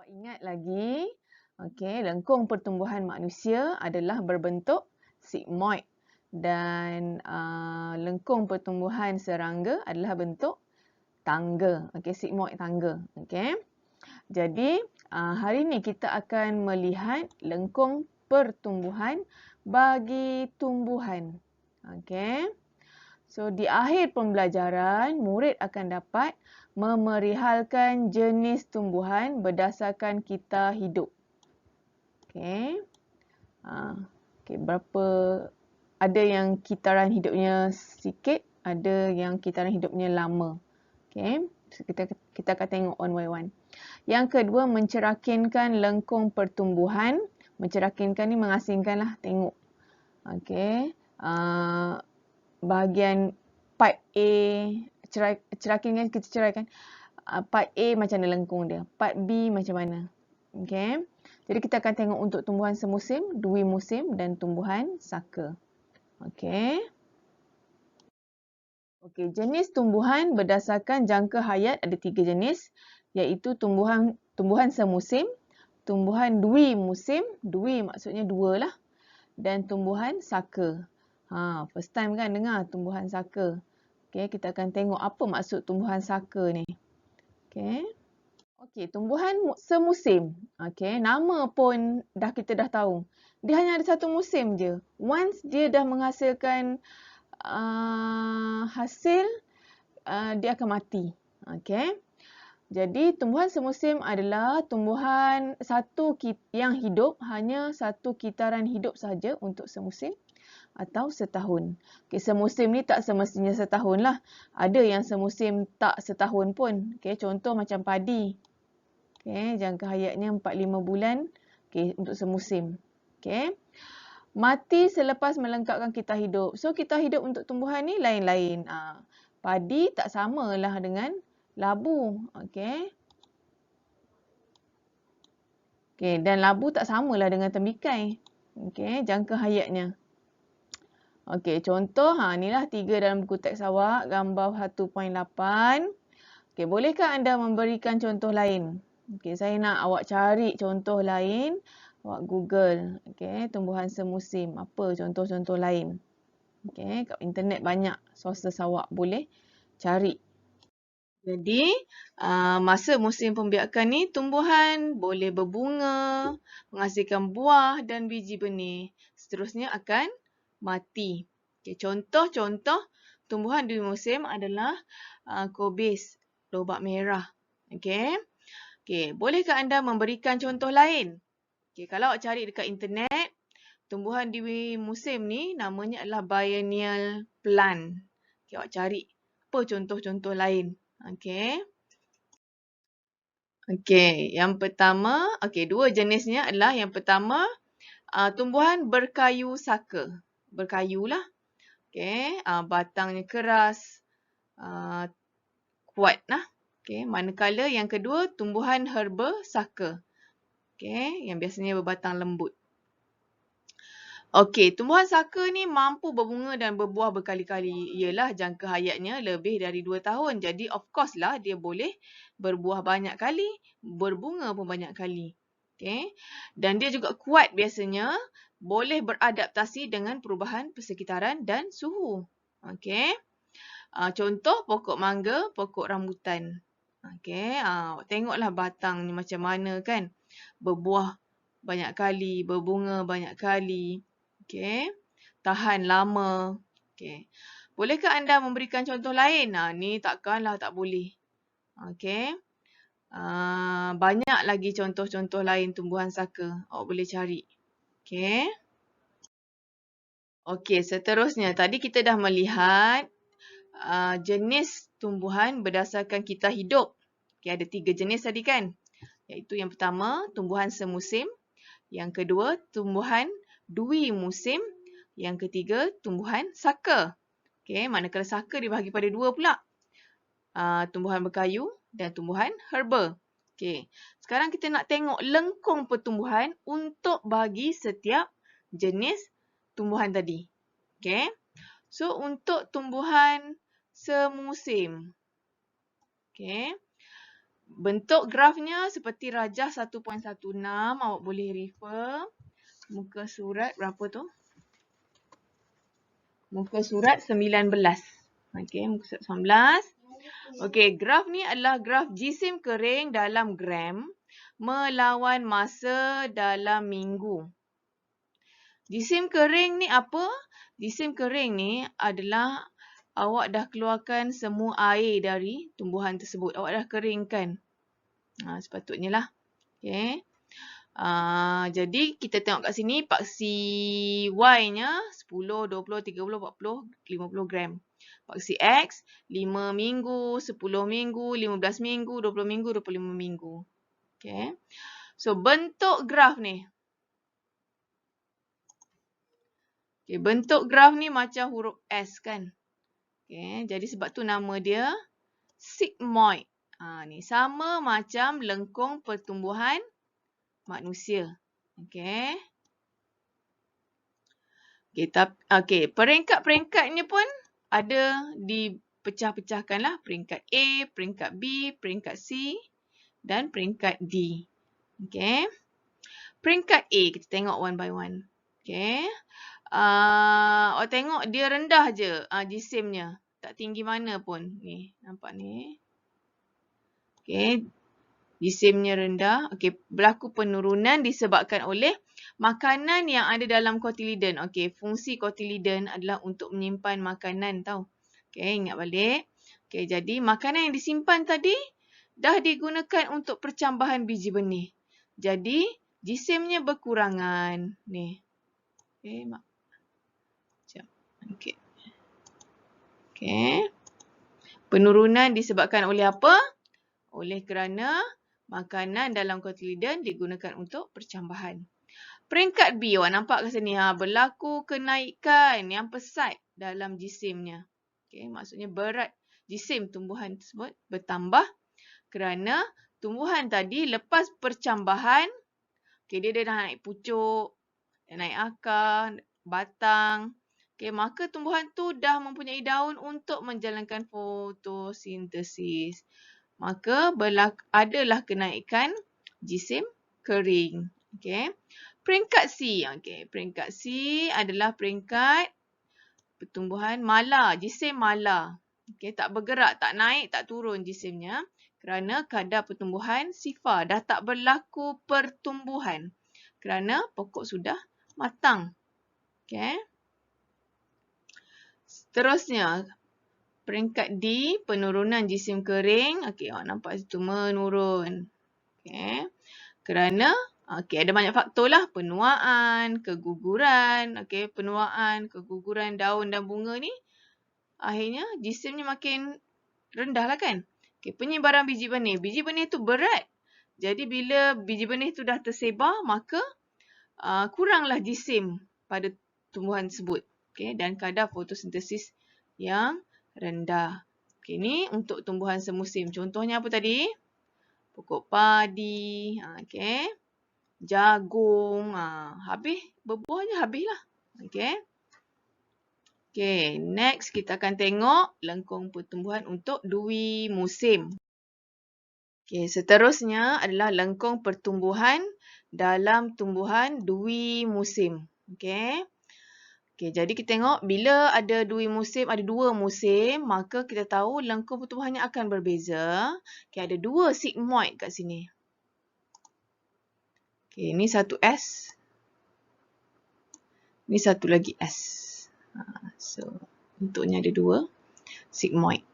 Awak ingat lagi, okey, lengkung pertumbuhan manusia adalah berbentuk sigmoid dan lengkung pertumbuhan serangga adalah bentuk tangga, okey, sigmoid tangga, okey. Jadi, hari ini kita akan melihat lengkung pertumbuhan bagi tumbuhan. Okey. So, di akhir pembelajaran, murid akan dapat memerihalkan jenis tumbuhan berdasarkan kita hidup. Okey. Okey, berapa ada yang kitaran hidupnya sikit, ada yang kitaran hidupnya lama. Okey. So, kita akan tengok one by one. Yang kedua, mencerakinkan lengkung pertumbuhan. Mencerakinkan ni mengasingkan lah, tengok. Okey. Bahagian part A, cerakinkan kita ceraikan. Part A macam mana lengkung dia. Part B macam mana. Okey. Jadi kita akan tengok untuk tumbuhan semusim, dui musim dan tumbuhan saka. Okey. Okey, jenis tumbuhan berdasarkan jangka hayat ada 3 jenis, iaitu tumbuhan semusim, tumbuhan dui musim, dui maksudnya 2 lah, dan tumbuhan saka. First time kan dengar tumbuhan saka. Okey, kita akan tengok apa maksud tumbuhan saka ni. Okey. Okey, tumbuhan semusim. Okey, nama pun kita dah tahu. Dia hanya ada satu musim je. Once dia dah menghasilkan hasil, dia akan mati. Okey. Jadi, tumbuhan semusim adalah tumbuhan yang hidup hanya satu kitaran hidup saja untuk semusim atau setahun. Okay, semusim ni tak semestinya setahun lah. Ada yang semusim tak setahun pun. Okay, contoh macam padi. Okay, jangka hayatnya 4-5 bulan untuk semusim. Okay. Mati selepas melengkapkan kita hidup. So, kita hidup untuk tumbuhan ni lain-lain. Padi tak samalah dengan labu. Okay. Okay, dan labu tak samalah dengan tembikai. Okay, jangka hayatnya. Okey, contoh, inilah 3 dalam buku teks awak, gambar 1.8. Okey, bolehkah anda memberikan contoh lain? Okey, saya nak awak cari contoh lain, awak Google. Okey, tumbuhan semusim, apa contoh-contoh lain? Okey, kat internet banyak sources awak boleh cari. Jadi, masa musim pembiakan ni, tumbuhan boleh berbunga, menghasilkan buah dan biji benih. Seterusnya akan mati. Okay, contoh-contoh tumbuhan di musim adalah kobis, lobak merah. Okay. Okay, bolehkah anda memberikan contoh lain? Okay, kalau awak cari dekat internet, tumbuhan di musim ni namanya adalah biennial plant. Okay, awak cari apa contoh-contoh lain. Okay. Okay, yang pertama, dua jenisnya adalah yang pertama, tumbuhan berkayu saka. Berkayu lah. Okay, batangnya keras, kuat lah. Okay, manakala yang kedua, tumbuhan herba saka. Okay, yang biasanya berbatang lembut. Okey, tumbuhan saka ni mampu berbunga dan berbuah berkali-kali. Ialah jangka hayatnya lebih dari 2 tahun. Jadi of course lah dia boleh berbuah banyak kali, berbunga pun banyak kali. Okey. Dan dia juga kuat biasanya, boleh beradaptasi dengan perubahan persekitaran dan suhu. Okey. Contoh pokok mangga, pokok rambutan. Okey, tengoklah batang ni macam mana kan. Berbuah banyak kali, berbunga banyak kali. Okey. Tahan lama. Okey. Bolehkah anda memberikan contoh lain? Ni takkanlah tak boleh. Okey. Banyak lagi contoh-contoh lain tumbuhan saka. Awak boleh cari. Okey. Okey, seterusnya. Tadi kita dah melihat jenis tumbuhan berdasarkan kita hidup. Okey, ada 3 jenis tadi kan? Iaitu yang pertama, tumbuhan semusim. Yang kedua, tumbuhan dui musim. Yang ketiga, tumbuhan saka. Okey, manakala saka dibahagi pada 2 pula. Tumbuhan berkayu dan tumbuhan herba. Okey, sekarang kita nak tengok lengkung pertumbuhan untuk bagi setiap jenis tumbuhan tadi. Okey, so untuk tumbuhan semusim. Okey, bentuk grafnya seperti rajah 1.16. Awak boleh refer. Muka surat berapa tu? Muka surat 19. Okey, muka surat 19. Okey, graf ni adalah graf jisim kering dalam gram melawan masa dalam minggu. Jisim kering ni apa? Jisim kering ni adalah awak dah keluarkan semua air dari tumbuhan tersebut. Awak dah keringkan. Sepatutnya lah. Okay. Jadi kita tengok kat sini paksi Y-nya 10, 20, 30, 40, 50 gram. Paksi X 5 minggu, 10 minggu, 15 minggu, 20 minggu, 25 minggu. Okay. So bentuk graf ni. Okay, bentuk graf ni macam huruf S kan. Okay, jadi sebab tu nama dia sigmoid. Ni sama macam lengkung pertumbuhan manusia. Okay. Okay, peringkat-peringkatnya pun ada dipecah-pecahkan lah. Peringkat A, peringkat B, peringkat C dan peringkat D. Okay. Peringkat A, kita tengok one by one. Okay. Awak tengok dia rendah je jisimnya. Tak tinggi mana pun. Ni, nampak ni. Okay. Jisimnya rendah. Okay. Berlaku penurunan disebabkan oleh makanan yang ada dalam cotyledon. Okay. Fungsi cotyledon adalah untuk menyimpan makanan tau. Okay. Ingat balik. Okay. Jadi makanan yang disimpan tadi dah digunakan untuk percambahan biji benih. Jadi jisimnya berkurangan. Ni. Okay. Okay. Okay. Penurunan disebabkan oleh apa? Oleh kerana makanan dalam cotyledon digunakan untuk percambahan. Peringkat B, awak nampak ke sini? Berlaku kenaikan yang pesat dalam jisimnya. Okay, maksudnya berat jisim tumbuhan tersebut bertambah kerana tumbuhan tadi lepas percambahan, okay, dia dah naik pucuk, dah naik akar, batang. Okay, maka tumbuhan tu dah mempunyai daun untuk menjalankan fotosintesis. Maka adalah kenaikan jisim kering. Okay. Peringkat C. Okay. Peringkat C adalah peringkat pertumbuhan mala, jisim mala. Okay. Tak bergerak, tak naik, tak turun jisimnya. Kerana kadar pertumbuhan sifar. Dah tak berlaku pertumbuhan. Kerana pokok sudah matang. Okay. Seterusnya, peringkat D, penurunan jisim kering. Okey, awak nampak situ menurun. Okey. Kerana ada banyak faktor lah. Penuaan, keguguran. Okey, penuaan, keguguran daun dan bunga ni akhirnya jisimnya makin rendah lah kan. Okey, penyebaran biji benih. Biji benih tu berat. Jadi bila biji benih tu dah tersebar, maka kuranglah jisim pada tumbuhan tersebut. Okay, dan kadar fotosintesis yang rendah. Okay, ni untuk tumbuhan semusim. Contohnya apa tadi? Pokok padi, okay. Jagung, habis berbuahnya habislah. Okay. Okay, next kita akan tengok lengkung pertumbuhan untuk dui musim. Okay, seterusnya adalah lengkung pertumbuhan dalam tumbuhan dui musim. Okay. Okay, jadi kita tengok bila ada dua musim, maka kita tahu lengkung pertumbuhannya akan berbeza. Okay, ada dua sigmoid kat sini. Okay, ini satu S. Ini satu lagi S. So, bentuknya ada dua sigmoid.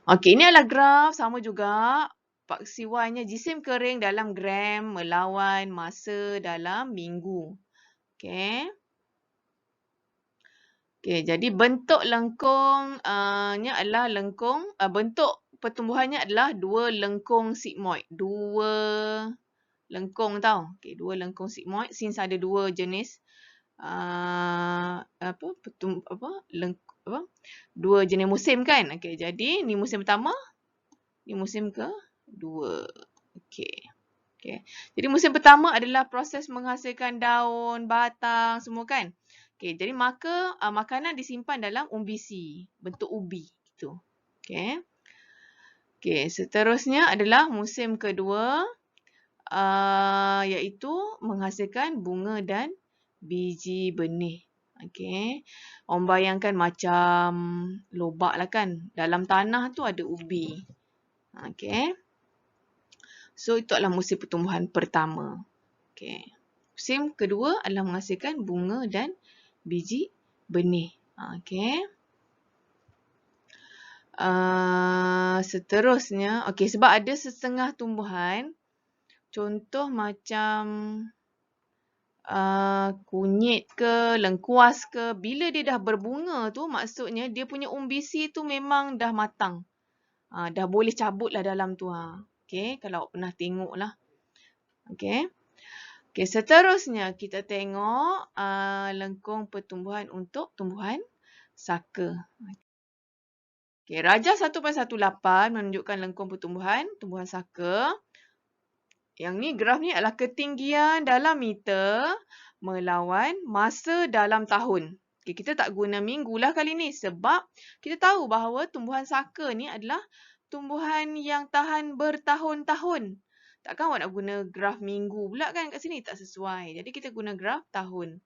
Okay, ini adalah graf sama juga. Paksi Y-nya jisim kering dalam gram melawan masa dalam minggu. Okay. Okay, jadi bentuk lengkungnya adalah bentuk pertumbuhannya adalah dua lengkung sigmoid. Dua lengkung tau. Okay, dua lengkung sigmoid. Since ada dua jenis dua jenis musim kan. Okay, jadi ni musim pertama, ni musim kedua. Okay. Okay. Jadi musim pertama adalah proses menghasilkan daun, batang, semua kan. Okay, jadi maka makanan disimpan dalam umbisi, bentuk ubi gitu. Okay. Okey, seterusnya adalah musim kedua, iaitu menghasilkan bunga dan biji benih. Okey. Orang bayangkan macam lobak lah kan. Dalam tanah tu ada ubi. Okey. So, itu adalah musim pertumbuhan pertama. Okey. Musim kedua adalah menghasilkan bunga dan biji benih. Okey. Seterusnya, okey, sebab ada setengah tumbuhan, contoh macam kunyit ke, lengkuas ke, bila dia dah berbunga tu, maksudnya dia punya umbisi tu memang dah matang. Dah boleh cabut lah dalam tu. Okey, kalau awak pernah tengok lah. Okey. Okey, seterusnya kita tengok lengkung pertumbuhan untuk tumbuhan saka. Okey, Rajah 1.18 menunjukkan lengkung pertumbuhan tumbuhan saka. Yang ni, graf ni adalah ketinggian dalam meter melawan masa dalam tahun. Okay, kita tak guna minggu lah kali ni sebab kita tahu bahawa tumbuhan saka ni adalah tumbuhan yang tahan bertahun-tahun. Takkan awak nak guna graf minggu pula kan kat sini? Tak sesuai. Jadi kita guna graf tahun.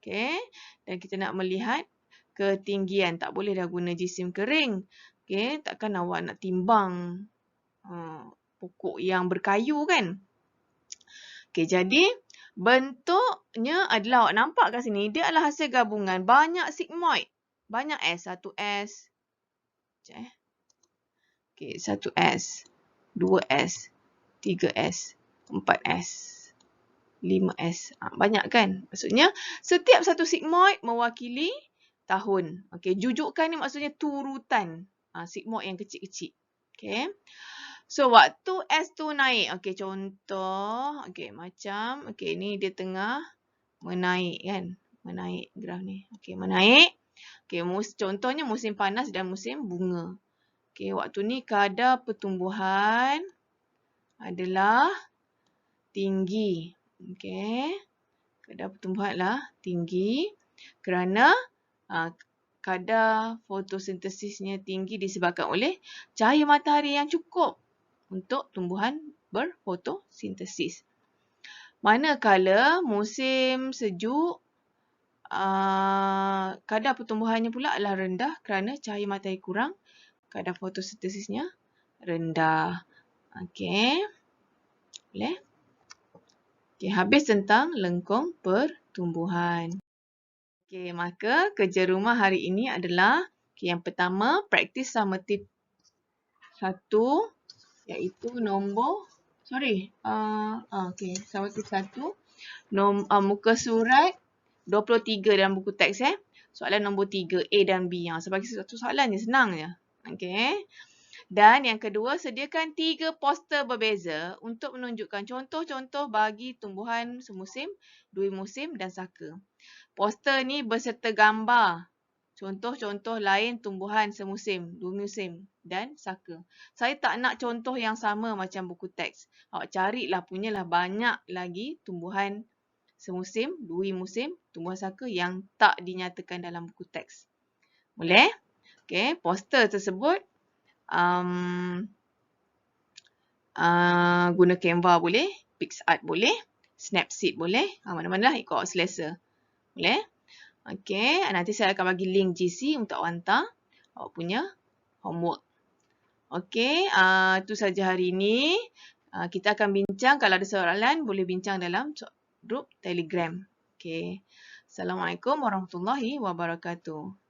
Okay. Dan kita nak melihat ketinggian. Tak boleh dah guna jisim kering. Okay. Takkan awak nak timbang pokok yang berkayu kan? Okay, jadi bentuknya adalah awak nampak kat sini. Dia adalah hasil gabungan banyak sigmoid. Banyak S. 1S. Okay, 1S. 2S. 3S. 4S. 5S. Banyak kan? Maksudnya setiap satu sigmoid mewakili tahun. Okay, jujukan ni maksudnya turutan sigmoid yang kecil-kecil. Okay. So, waktu S tu naik. Okey, contoh. Okey, macam. Okey, ni dia tengah menaik kan. Menaik graf ni. Okey, menaik. Okey, contohnya musim panas dan musim bunga. Okey, waktu ni kadar pertumbuhan adalah tinggi. Okey. Kadar pertumbuhan adalah tinggi kerana kadar fotosintesisnya tinggi disebabkan oleh cahaya matahari yang cukup untuk tumbuhan berfotosintesis. Manakala musim sejuk, kadar pertumbuhannya pula adalah rendah kerana cahaya matahari kurang, kadar fotosintesisnya rendah. Okey. Boleh? Okey, habis tentang lengkung pertumbuhan. Okey, maka kerja rumah hari ini adalah yang pertama, praktis summative 1. Iaitu nombor, summative 1. Muka surat 23 dalam buku teks. Soalan nombor 3, A dan B. Sebagi satu soalan je, senang je. Okay. Dan yang kedua, sediakan 3 poster berbeza untuk menunjukkan contoh-contoh bagi tumbuhan semusim, dui musim dan saka. Poster ni berserta gambar contoh-contoh lain tumbuhan semusim, dua musim dan saka. Saya tak nak contoh yang sama macam buku teks. Awak carilah punyalah banyak lagi tumbuhan semusim, dua musim, tumbuhan saka yang tak dinyatakan dalam buku teks. Boleh? Okey, poster tersebut guna Canva boleh, PixArt boleh, Snapseed boleh, mana-mana lah ikut awak selesa. Boleh? Okey, nanti saya akan bagi link GC untuk awak hantar awak punya homework. Okey, itu saja hari ini. Kita akan bincang, kalau ada soalan boleh bincang dalam grup Telegram. Okey. Assalamualaikum warahmatullahi wabarakatuh.